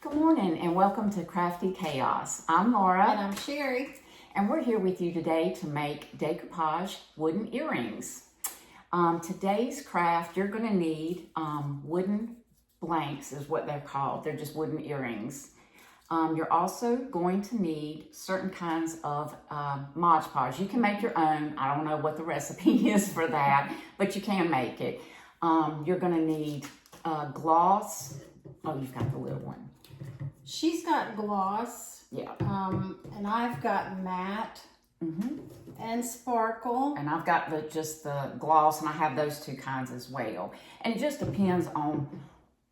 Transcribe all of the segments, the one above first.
Good morning and welcome to Crafty Chaos. I'm Laura. And I'm Sherry. And we're here with you today to make decoupage wooden earrings. Today's craft, you're going to need wooden blanks is what they're called. They're just wooden earrings. You're also going to need certain kinds of Mod Podge. You can make your own. I don't know what the recipe is for that, but you can make it. You're going to need gloss. Oh, you've got the little one. She's got gloss. Yeah. And I've got matte and sparkle. And I've got just the gloss, and I have those two kinds as well. And it just depends on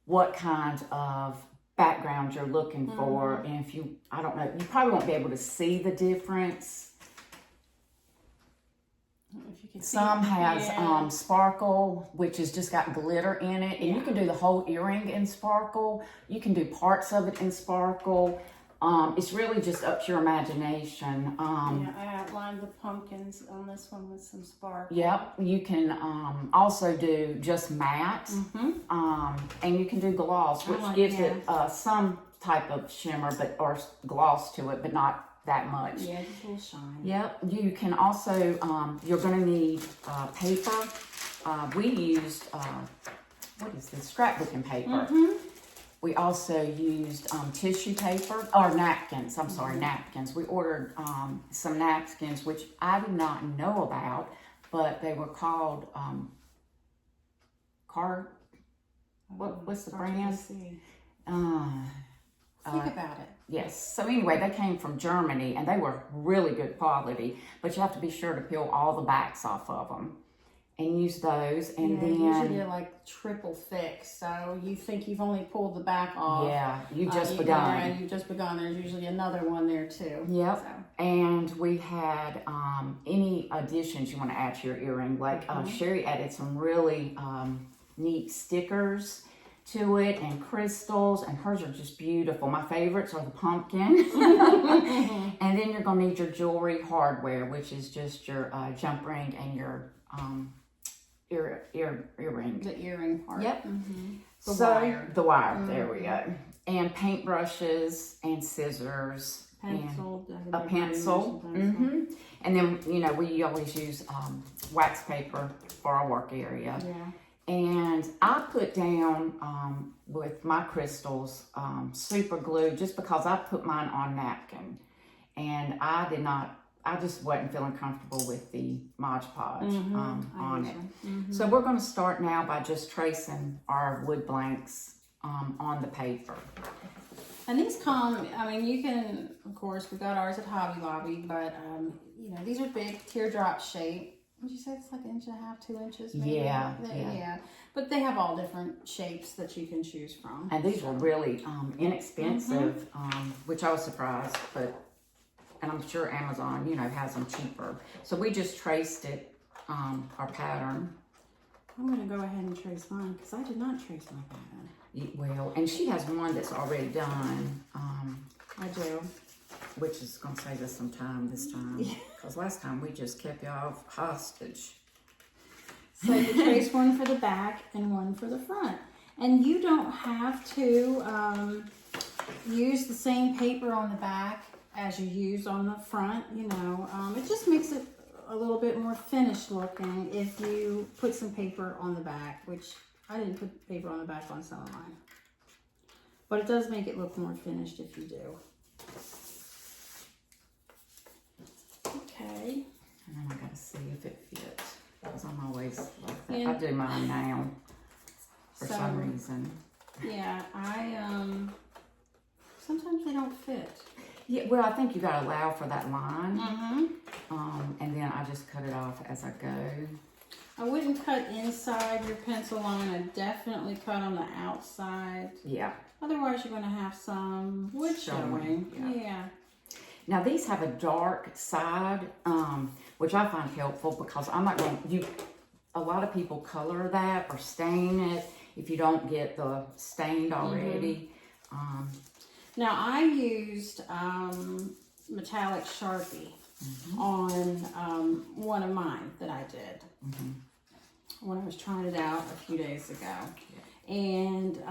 what kind of background you're looking for. And if you, I don't know, you probably won't be able to see the difference. Some has sparkle, which has just got glitter in it, and you can do the whole earring in sparkle. You can do parts of it in sparkle. It's really just up to your imagination. I outlined the pumpkins on this one with some sparkle. Yep, you can also do just matte, and you can do gloss, which gives it some type of shimmer, or gloss to it, but not that much. Yeah, just a little shine. Yep, you can also, you're going to need paper. We used, what is this, scrapbooking paper. We also used tissue paper, or napkins, I'm sorry, napkins. We ordered some napkins, which I did not know about, but they were called, what's the brand? Think about it. Yes. So anyway, they came from Germany, and they were really good quality, but you have to be sure to peel all the backs off of them and use those. And then usually they're like triple thick, so you think you've only pulled the back off. Yeah, you've just begun. And you've just begun. There's usually another one there too. Yep. So. And we had any additions you want to add to your earring. Like Sherry added some really neat stickers to it and crystals, and hers are just beautiful. My favorites are the pumpkin. And then you're going to need your jewelry hardware, which is just your jump ring and your earring. The earring part. Yep. The wire. The wire, there we go. And paintbrushes and scissors. Pencil. And a pencil. And then, we always use wax paper for our work area. Yeah. And I put down with my crystals super glue, just because I put mine on napkin, and I just wasn't feeling comfortable with the Mod Podge on it. So we're going to start now by just tracing our wood blanks on the paper. And these come, you can, of course, we got ours at Hobby Lobby, but these are big teardrop shape. Would you say it's like 1.5 inches, 2 inches? Maybe? Yeah. But they have all different shapes that you can choose from. And these were really inexpensive, which I was surprised, and I'm sure Amazon, has them cheaper. So we just traced it, our pattern. I'm going to go ahead and trace mine, because I did not trace my pattern. Well, and she has one that's already done. I do. Which is going to save us some time this time. Because last time we just kept y'all hostage. So you trace one for the back and one for the front. And you don't have to use the same paper on the back as you use on the front. It just makes it a little bit more finished looking if you put some paper on the back, which I didn't put paper on the back on some of mine. But it does make it look more finished if you do. Okay. And then I got to see if it fits, because I'm always like that. I do mine now for some reason. Yeah, sometimes they don't fit. Yeah, well, I think you got to allow for that line. And then I just cut it off as I go. I wouldn't cut inside your pencil line. I definitely cut on the outside. Yeah. Otherwise, you're going to have some wood showing. Yeah. Now these have a dark side, which I find helpful, because I'm not going a lot of people color that or stain it if you don't get the stained already. Now I used metallic Sharpie on one of mine that I did when I was trying it out a few days ago. And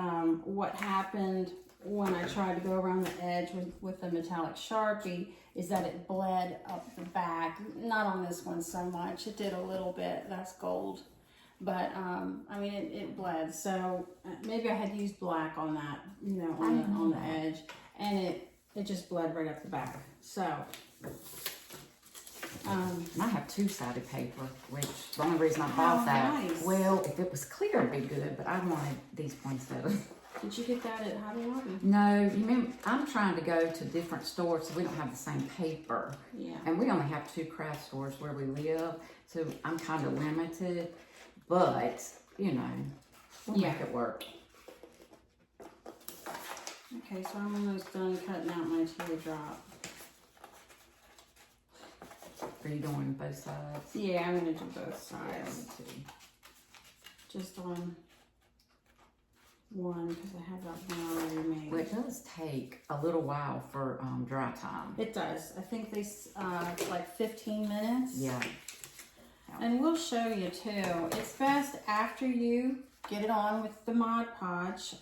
what happened when I tried to go around the edge with the metallic Sharpie is that it bled up the back. Not on this one so much. It did a little bit. That's gold. But, I mean, it bled. So maybe I had used black on that, you know, on the edge. And it just bled right up the back. So, I have two-sided paper, which the only reason I bought that, nice. well, if it was clear, it'd be good, but I wanted these poinsettias. Did you get that at Hobby Lobby? No, you remember, I'm trying to go to different stores so we don't have the same paper. Yeah. And we only have 2 craft stores where we live, so I'm kind of limited. But, you know, we'll make it work. Okay, so I'm almost done cutting out my teardrop. Are you doing both sides? Yeah, I'm going to do both Yeah, sides. me too. Just on one because I have that one already made. Well, it does take a little while for dry time. It does. I think they like 15 minutes. Yeah. And we'll show you too. It's best after you get it on with the Mod Podge.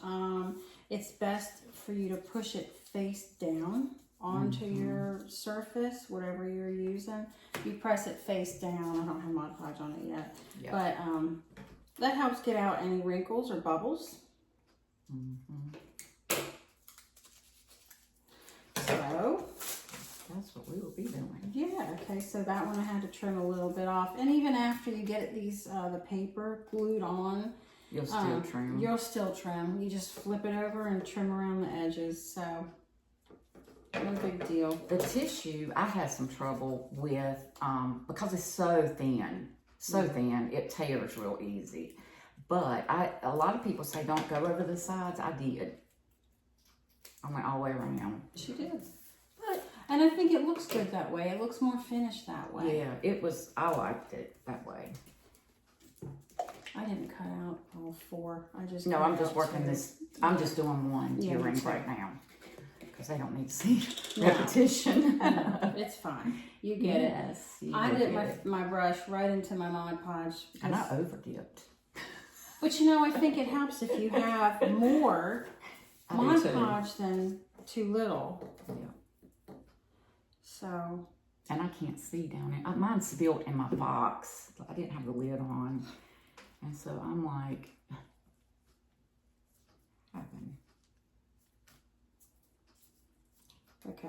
It's best for you to push it face down onto your surface, whatever you're using. You press it face down. I don't have Mod Podge on it yet. Yeah. But that helps get out any wrinkles or bubbles. So that's what we will be doing. yeah, okay, so that one I had to trim a little bit off. And even after you get these the paper glued on, You'll still trim. you'll still trim. You just flip it over and trim around the edges, so no big deal. The tissue, I had some trouble with because it's so thin, it tears real easy. But a lot of people say don't go over the sides. I did. I went all the way around. She did. And I think it looks good that way. It looks more finished that way. Yeah, it was, I liked it that way. I didn't cut out all 4. I just No, cut I'm just out working 2. this, I'm just doing one Yeah, earring me too. right now. Because they don't need to see No. repetition. No, it's fine. You get it. Yes, you I will did get my it. brush right into my Mod Podge. And I over-dipped. But you know, I think it helps if you have more I do Mod too. Podge than too little. Yeah. So, And I can't see down it. Mine's spilled in my box. I didn't have the lid on. And so I'm like, having. okay.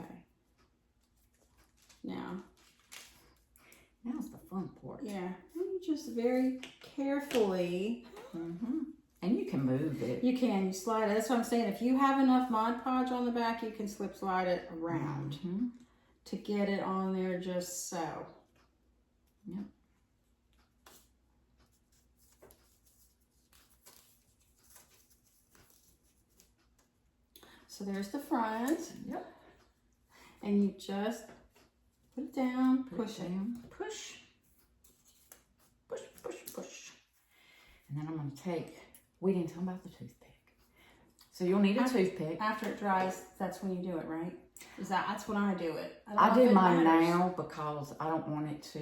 Now, Now's the fun part. yeah, you just very carefully, And you can move it. you slide it. That's what I'm saying. If you have enough Mod Podge on the back, you can slip slide it around to get it on there just so. Yep. So there's the front. Yep. And you just put it down, push it. down. Push. Push, push, push. And then I'm going to take, we didn't talk about the toothpick. So you'll need a toothpick. After it dries, that's when you do it, right? That's when I do it. I don't know if do it mine matters. now because I don't want it to,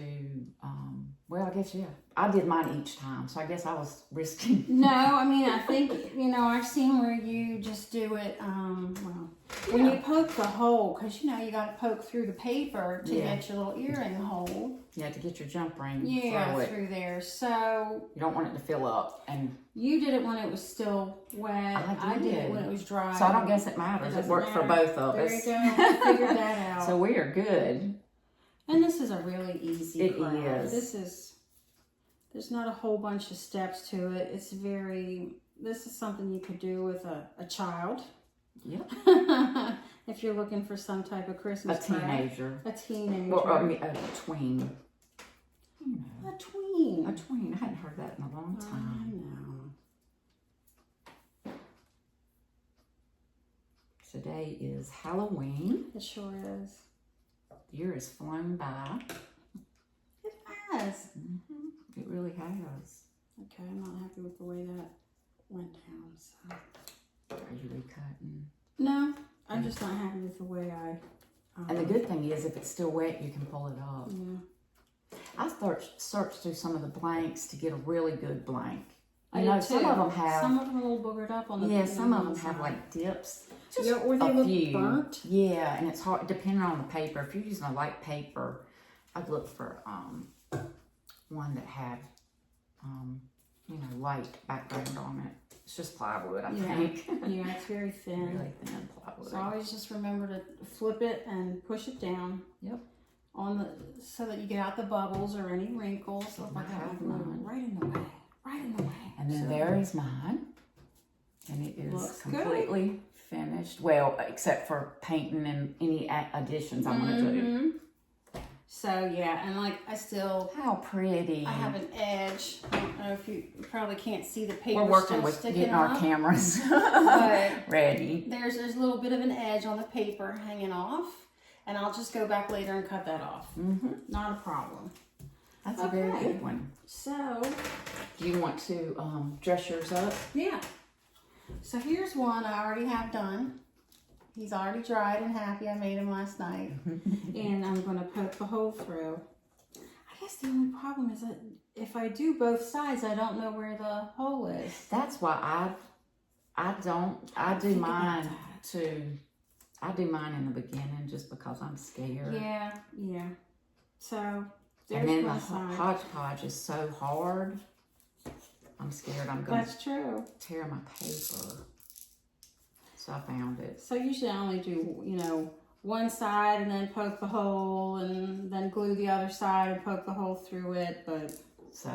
well, I guess, yeah. I did mine each time, so I guess I was risking. No, I mean, I think, you know, I've seen where you just do it, when you poke the hole, because, you know, you got to poke through the paper to get your little earring hole. Yeah, to get your jump ring. Yeah, throw it. through there. So You don't want it to fill up. And you did it when it was still wet. I did it did. when it was dry. so I don't guess it matters. It doesn't worked for matter. both of There us. you go. Figured that out. So we are good. And this is a really easy It craft. is. There's not a whole bunch of steps to it. It's this is something you could do with a child. Yep. If you're looking for some type of A Christmas craft. teenager. A teenager. Or a tween. You know, A tween. a tween. I hadn't heard that in a long time. I know. Today is Halloween. It sure is. The year has flown by. It has. It really has. Okay, I'm not happy with the way that went down. So. Are you recutting? No, I'm just not happy with the way I. And the good thing is, if it's still wet, you can pull it up. Yeah. I searched through some of the blanks to get a really good blank. I You know, did some too. of them have. Some of them are a little boogered up on the. Yeah, some of them inside. have like dips. Just yeah, or they a look few. burnt. Yeah, and it's hard depending on the paper. If you're using a light paper, I'd look for one that had you know, light background on it. It's just plywood, I think. Yeah, it's very thin. Really thin plywood. So always just remember to flip it and push it down. Yep. On the so that you get out the bubbles or any wrinkles. Look like that right in the way. Right in the way. And then there is mine. And it is Looks completely finished. Well, except for painting and any additions I'm going to do. So yeah, and like I still... How pretty. I have an edge. I don't know if you probably can't see the paper. We're working with getting our cameras ready. There's a little bit of an edge on the paper hanging off. And I'll just go back later and cut that off. Not a problem. That's a very good one. So... Do you want to dress yours up? Yeah. So here's one I already have done. He's already dried and happy. I made him last night. And I'm going to poke the hole through. I guess the only problem is that if I do both sides, I don't know where the hole is. That's why I do mine too. I do mine in the beginning just because I'm scared. Yeah, yeah. So there's and then one the side. hodgepodge is so hard. I'm scared I'm going That's true. tear my paper. So I found it. So usually I only do, you know, one side and then poke the hole and then glue the other side and poke the hole through it, but... So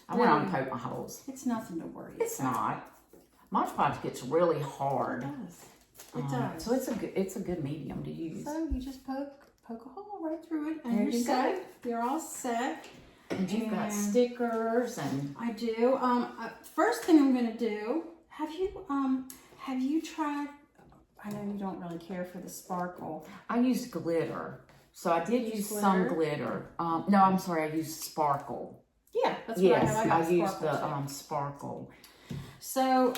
I went on and poked my holes. It's nothing to worry about. It's not. Mod Podge gets really hard. It does. It does. So it's a good medium to use. So you just poke a hole right through it and There you're you set. go. You're all set. And you've got stickers and... I do. First thing I'm going to do, have you tried, I know you don't really care for the sparkle. I used glitter. So I did use some glitter. No, I'm sorry, I used sparkle. Yeah, that's what I have. I used the sparkle. So,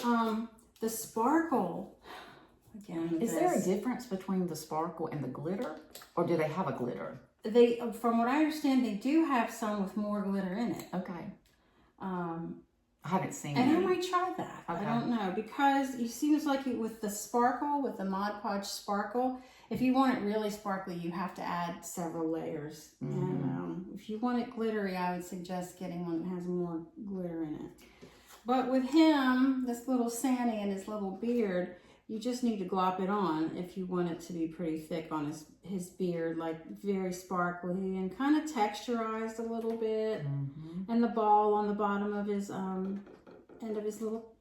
the sparkle, again, Is there a difference between the sparkle and the glitter? Or do they have a glitter? They, from what I understand, they do have some with more glitter in it. Okay. I haven't seen and any. I might try that. Okay. I don't know, because it seems like with the sparkle, with the Mod Podge sparkle, if you want it really sparkly, you have to add several layers. And if you want it glittery, I would suggest getting one that has more glitter in it. But with him, this little Sandy and his little beard, you just need to glop it on if you want it to be pretty thick on his beard, like very sparkly and kind of texturized a little bit. And the ball on the bottom of his end of his little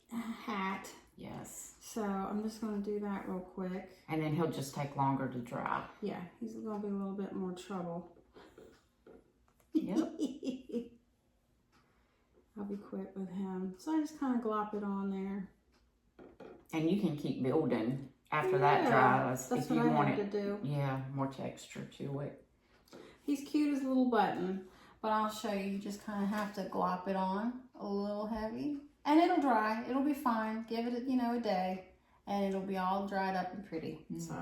hat. Yes. So I'm just going to do that real quick. And then he'll just take longer to dry. Yeah, he's going to be a little bit more trouble. Yep. I'll be quick with him. So I just kind of glop it on there. And you can keep building after that dries. That's if what you I want have it. to do. Yeah, more texture to it. He's cute as a little button, but I'll show you. You just kind of have to glop it on a little heavy. And it'll dry. It'll be fine. Give it, a day. And it'll be all dried up and pretty. So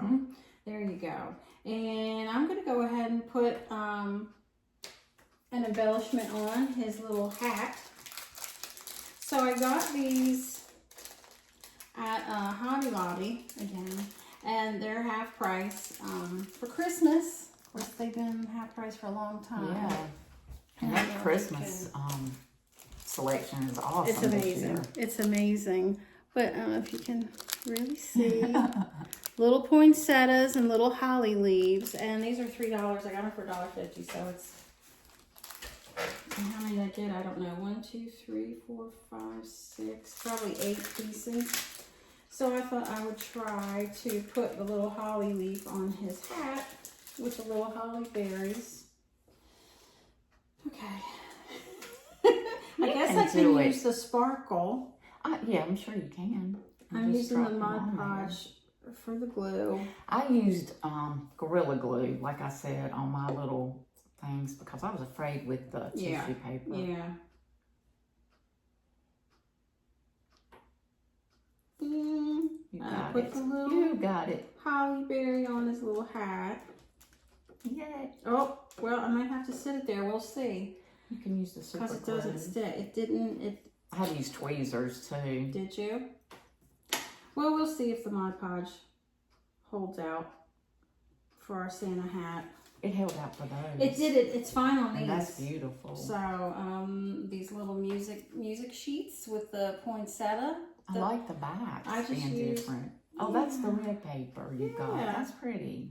there you go. And I'm going to go ahead and put an embellishment on his little hat. So I got these at Hobby Lobby again, and they're half price for Christmas. Of course, they've been half price for a long time. Yeah. And that Christmas selection is awesome. It's amazing. It's amazing. But I don't know if you can really see. Little poinsettias and little holly leaves. And these are $3. I got them for $1.50, so it's... And how many I did, I don't know. 1, 2, 3, 4, 5, 6, probably 8 pieces. So I thought I would try to put the little holly leaf on his hat with the little holly berries. Okay. I guess I can use the sparkle. Yeah, I'm sure you can. I'm using the Mod Podge for the glue. I used Gorilla Glue, like I said, on my little things because I was afraid with the tissue paper. Yeah. You got it. Holly berry on his little hat. Yay. Oh, well, I might have to sit it there. We'll see. You can use the super glue. Because it doesn't stick. It didn't. I had to use tweezers too. Did you? Well, we'll see if the Mod Podge holds out for our Santa hat. It held out for those. It did it. It's fine on these. And that's beautiful. So these little music sheets with the poinsettia. I like the backs I just being used, different. Oh, that's the red paper you got. That's pretty.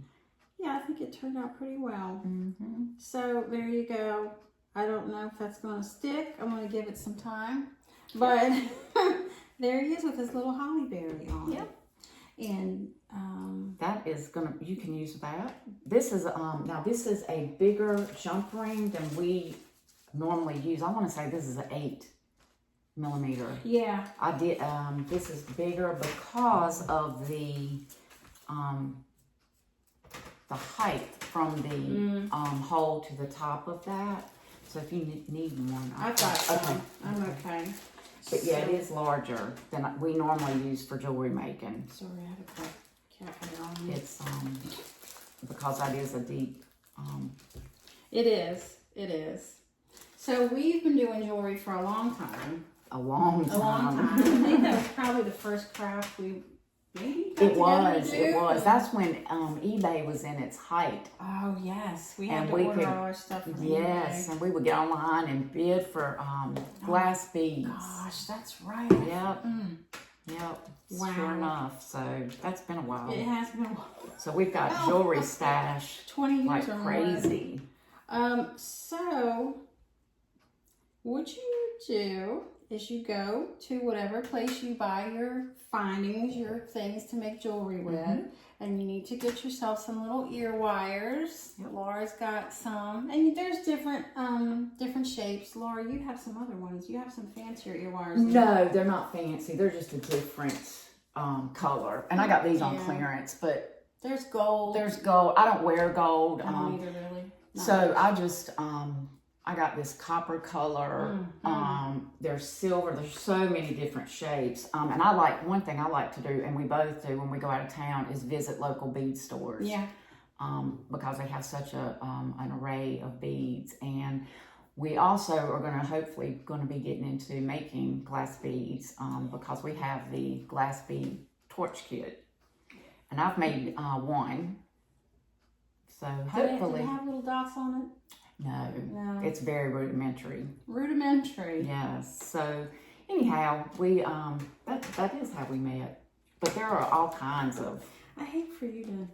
Yeah, I think it turned out pretty well. Mm-hmm. So there you go. I don't know if that's going to stick. I'm going to give it some time. But there he is with his little holly berry on. Yep. And that is gonna, you can use that. This is now this is a bigger jump ring than we normally use. I want to say this is an 8mm. yeah, I did this is bigger because of the height from the hole to the top of that. So if you need one, I've got some. I'm okay. But yeah, it is larger than we normally use for jewelry making. Sorry, I have a cap on me. It's because that is a deep. It is. It is. So we've been doing jewelry for a long time. A long time. A long time. I think that was probably the first craft we maybe got together to do. It was. That's when eBay was in its height. Oh yes, we had And to we order could- all our stuff from Yes, eBay. and we would get online and bid for glass beads. Gosh, that's right. Yep. Mm. Yep. Wow. Sure enough. So that's been a while. It has been a while. So we've got jewelry stash 20 years like or more. crazy. So what you do is you go to whatever place you buy your findings, your things to make jewelry with, and you need to get yourself some little ear wires. Yep. Laura's got some, and there's different shapes. Laura, you have some other ones. You have some fancier ear wires. No, they're not fancy. They're just a different color. And I got these on Yeah. clearance, but There's gold. there's gold. I don't wear gold. I don't either, really. Not So much. I just I got this copper color. There's silver. There's so many different shapes. And I like, one thing I like to do, and we both do when we go out of town, is visit local bead stores. Yeah. Because they have such an array of beads. And we also are hopefully going to be getting into making glass beads because we have the glass bead torch kit. And I've made one. So hopefully. Do they have little dots on it? No, it's very rudimentary. Rudimentary. Yes. So anyhow, we that is how we met. But there are all kinds of. I hate for you to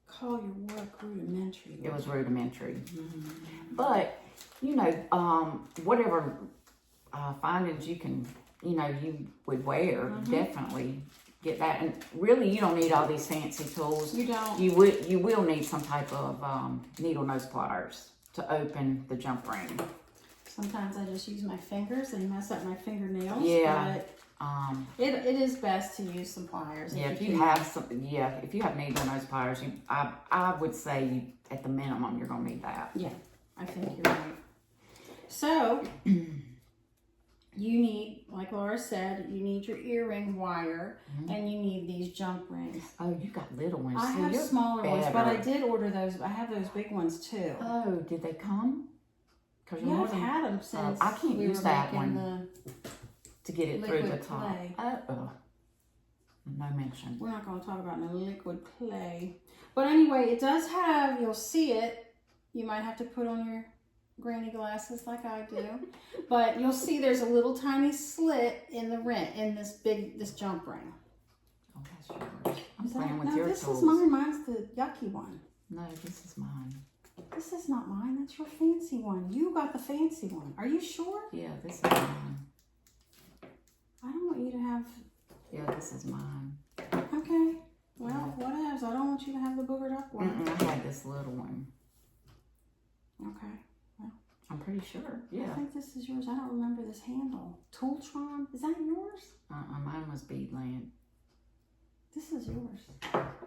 call your work rudimentary. It was rudimentary, but you know, whatever findings you can, you would wear, definitely get that. And really, you don't need all these fancy tools. You don't. You will need some type of needle nose pliers to open the jump ring. Sometimes I just use my fingers and mess up my fingernails. Yeah. But it is best to use some pliers. If you have needle nose pliers, I would say at the minimum you're gonna need that. Yeah, I think you're right. So you need, like Laura said, you need your earring wire and you need these jump rings. Oh, you got little ones. I See, have you're smaller ones, but I better. did order those. I have those big ones too. Oh, did they come? Cause you're Yeah, more I've than had them since I can't we use were that making one to get it through the liquid top. clay. No mention. We're not going to talk about no liquid clay. But anyway, it does have, you'll see it. You might have to put on your granny glasses like I do. But you'll see there's a little tiny slit in the ring, in this jump ring. Oh, that's yours. I'm Is that- playing with no, your this tools. is mine. Mine's the yucky one. No, this is mine. This is not mine. That's your fancy one. You got the fancy one. Are you sure? Yeah, this is mine. I don't want you to have... Yeah, this is mine. Okay. Well, whatevs. I don't want you to have the boogered up one. I had this little one. Okay. I'm pretty sure. Yeah. I think this is yours. I don't remember this handle. Tooltron. Is that yours? Mine was Beadland. This is yours.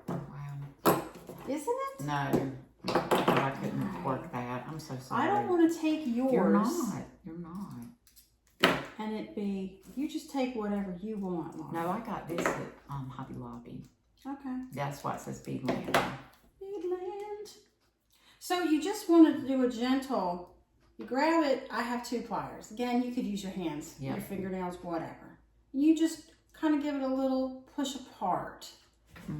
Wow. Isn't it? No. But I couldn't work that. I'm so sorry. I don't want to take yours. You're not. You're not. And it be, you just take whatever you want, Laura. No, I got this at Hobby Lobby. Okay. That's why it says Beadland. Beadland. So you just wanted to do a gentle, you grab it, I have 2 pliers. Again, you could use your hands, your fingernails, whatever. You just kind of give it a little push apart.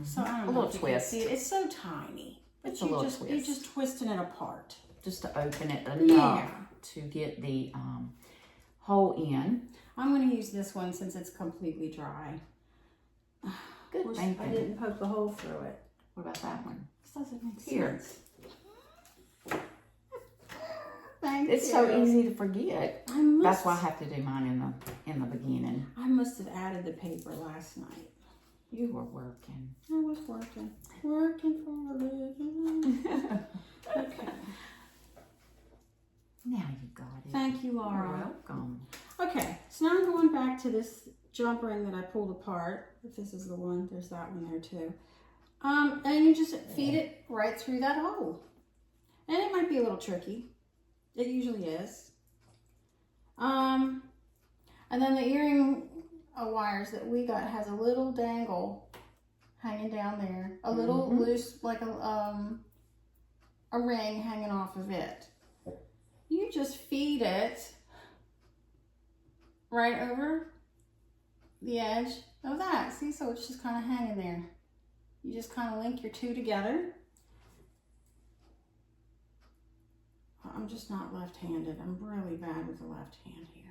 So I don't A know little if you can twist. see it. It's so tiny. But It's a little You're twist. just twisting it apart. Just to open it Yeah. enough to get the hole in. I'm going to use this one since it's completely dry. Good Wish thinking. I didn't poke a hole through it. What about that one? This doesn't make Here. sense. Thank It's you. so easy to forget. That's why I I have to do mine in the beginning. must have added the paper last night. You were working. I was working for a living. Okay. Now you got it. Thank you, You're Laura. welcome. Okay, so now I'm going back to this jump ring that I pulled apart. If this is the one, there's that one there too. And you just feed it right through that hole. And it might be a little tricky. It usually is. And then the earring wires that we got has a little dangle hanging down there. A little loose, like a ring hanging off of it. You just feed it right over the edge of that. See, so it's just kind of hanging there. You just kind of link your two together. I'm just not left-handed. I'm really bad with the left hand here.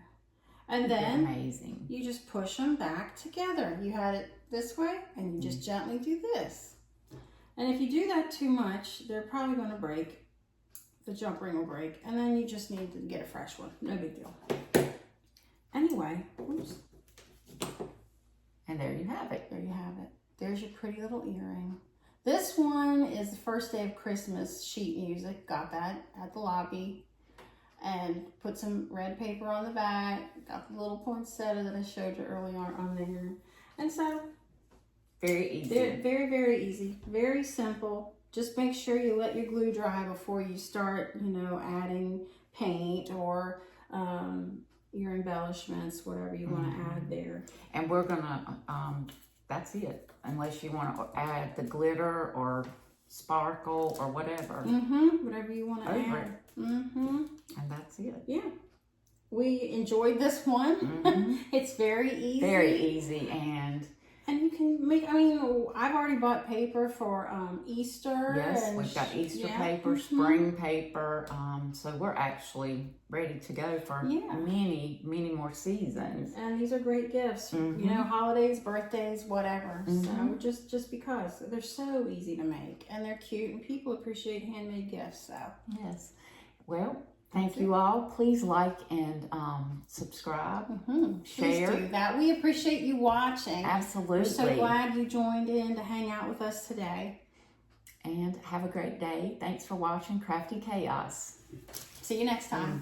And then amazing. you just push them back together. You had it this way, and you just gently do this. And if you do that too much, they're probably going to break. The jump ring will break, and then you just need to get a fresh one. No big deal. Anyway, oops. And there you have it. There you have it. There's your pretty little earring. This one is the first day of Christmas sheet music. Got that at the lobby. And put some red paper on the back. Got the little poinsettia that I showed you earlier on there. And so, Very easy. very, very easy. Very simple. Just make sure you let your glue dry before you start, adding paint or your embellishments, whatever you want to add there. And we're gonna, that's it. Unless you want to add the glitter or sparkle or whatever. Whatever you want to Over add. And that's it. yeah. We enjoyed this one. It's very easy. Very easy. And you can make, I've already bought paper for Easter. yes, and we've got Easter yeah. paper, spring paper. So we're actually ready to go for many, many more seasons. And these are great gifts. Holidays, birthdays, whatever. So just because they're so easy to make and they're cute and people appreciate handmade gifts. So yes. Well, thank you all. Please like and subscribe. Share. Please do that. We appreciate you watching. Absolutely. We're so glad you joined in to hang out with us today. And have a great day. Thanks for watching Crafty Chaos. See you next time.